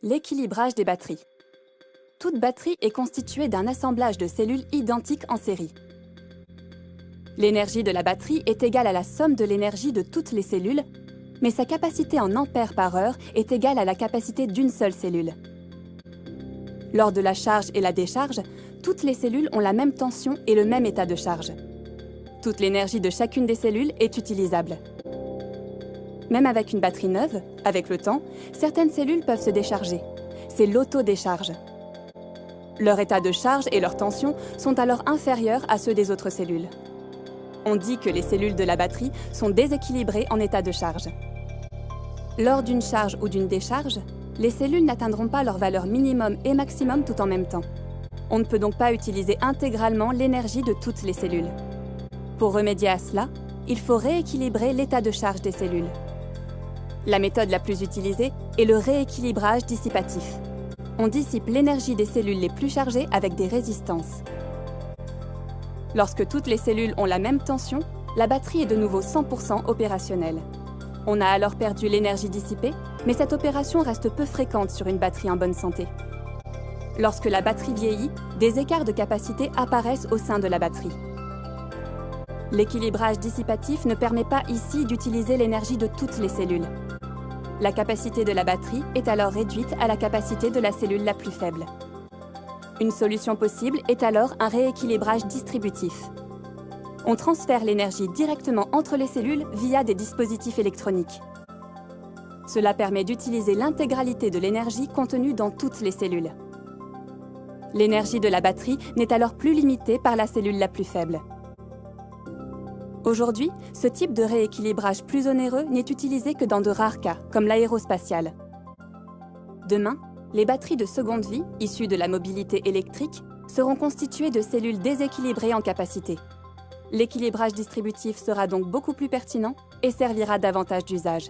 L'équilibrage des batteries. Toute batterie est constituée d'un assemblage de cellules identiques en série. L'énergie de la batterie est égale à la somme de l'énergie de toutes les cellules, mais sa capacité en ampères par heure est égale à la capacité d'une seule cellule. Lors de la charge et la décharge, toutes les cellules ont la même tension et le même état de charge. Toute l'énergie de chacune des cellules est utilisable. Même avec une batterie neuve, avec le temps, certaines cellules peuvent se décharger. C'est l'autodécharge. Leur état de charge et leur tension sont alors inférieurs à ceux des autres cellules. On dit que les cellules de la batterie sont déséquilibrées en état de charge. Lors d'une charge ou d'une décharge, les cellules n'atteindront pas leur valeur minimum et maximum tout en même temps. On ne peut donc pas utiliser intégralement l'énergie de toutes les cellules. Pour remédier à cela, il faut rééquilibrer l'état de charge des cellules. La méthode la plus utilisée est le rééquilibrage dissipatif. On dissipe l'énergie des cellules les plus chargées avec des résistances. Lorsque toutes les cellules ont la même tension, la batterie est de nouveau 100% opérationnelle. On a alors perdu l'énergie dissipée, mais cette opération reste peu fréquente sur une batterie en bonne santé. Lorsque la batterie vieillit, des écarts de capacité apparaissent au sein de la batterie. L'équilibrage dissipatif ne permet pas ici d'utiliser l'énergie de toutes les cellules. La capacité de la batterie est alors réduite à la capacité de la cellule la plus faible. Une solution possible est alors un rééquilibrage distributif. On transfère l'énergie directement entre les cellules via des dispositifs électroniques. Cela permet d'utiliser l'intégralité de l'énergie contenue dans toutes les cellules. L'énergie de la batterie n'est alors plus limitée par la cellule la plus faible. Aujourd'hui, ce type de rééquilibrage plus onéreux n'est utilisé que dans de rares cas, comme l'aérospatiale. Demain, les batteries de seconde vie, issues de la mobilité électrique, seront constituées de cellules déséquilibrées en capacité. L'équilibrage distributif sera donc beaucoup plus pertinent et servira davantage d'usage.